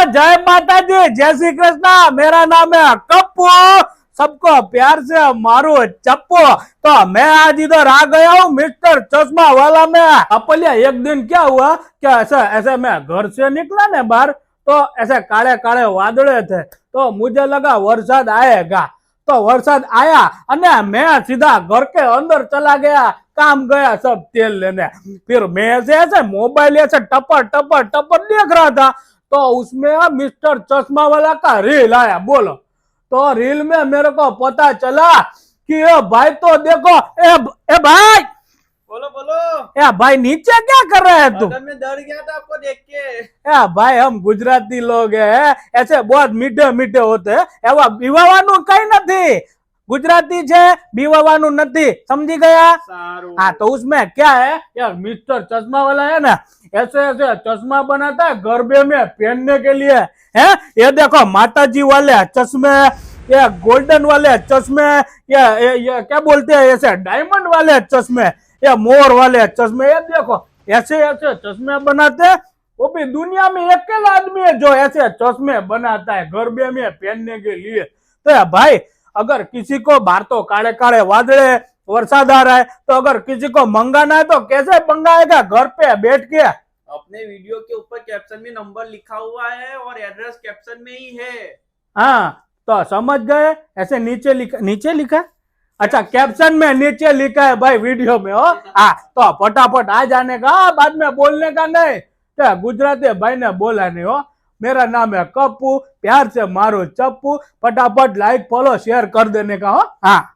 जय माता जी, जय श्री कृष्णा। मेरा नाम है कप्पू, सबको प्यार से मारो चप्पू। तो मैं आज इधर आ गया हूँ मिस्टर चश्मा वाला में। अपलिया एक दिन क्या हुआ कि ऐसा ऐसे मैं घर से निकला ने बाहर, तो ऐसे काले काले वादळे थे, तो मुझे लगा वरसाद आएगा। तो वरसाद आया और मैं सीधा घर के अंदर चला गया, काम गया सब तेल लेने। फिर मैं ऐसे मोबाइल ऐसे टपर टपर टपर देख रहा था, तो उसमें मिस्टर चश्मा वाला का रील आया। बोलो, तो रील में मेरे को पता चला कि ए भाई तो देखो, ए भाई, बोलो बोलो। ए भाई नीचे क्या कर रहे हैं तुम? अगर मैं डर गया था आपको देख के। ए भाई हम गुजराती लोग हैं, ऐसे बहुत मीठे मीठे होते हैं, एवा बीवावानुं कई नहीं। गुजराती छे, बीवावानुं नहीं, समझी गया? सारू। हाँ, तो उसमें क्या है यार, मिस्टर चश्मा वाला है ना, ऐसे ऐसे चश्मा बनाता है गरबे में पहनने के लिए। है ये देखो, माताजी वाले चश्मे, ये गोल्डन वाले चश्मे, ये क्या बोलते हैं, ऐसे डायमंड वाले चश्मे, ये मोर वाले चश्मे, ये देखो ऐसे ऐसे चश्मे बनाते हैं। वो भी दुनिया में अकेला आदमी है जो ऐसे चश्मे बनाता है गरबे में पहनने के लिए। तो यार भाई, अगर किसी को बाहर तो काले काले वादळे, वरसाद आ रहा है, तो अगर किसी को मंगाना है तो कैसे मंगाएगा? घर पे बैठ के। अपने वीडियो के ऊपर कैप्शन में नंबर लिखा हुआ है और एड्रेस कैप्शन में ही है। हाँ, तो समझ गए, ऐसे नीचे लिखा। अच्छा, कैप्शन में नीचे लिखा है भाई, वीडियो में हो। हाँ, तो फटाफट आ जाने का, बाद में बोलने का नहीं। क्या गुजराती भाई ने बोला नहीं हो। मेरा नाम है कप्पू, प्यार से मारो चप्पू। फटाफट लाइक फॉलो शेयर कर देने का हो। हाँ।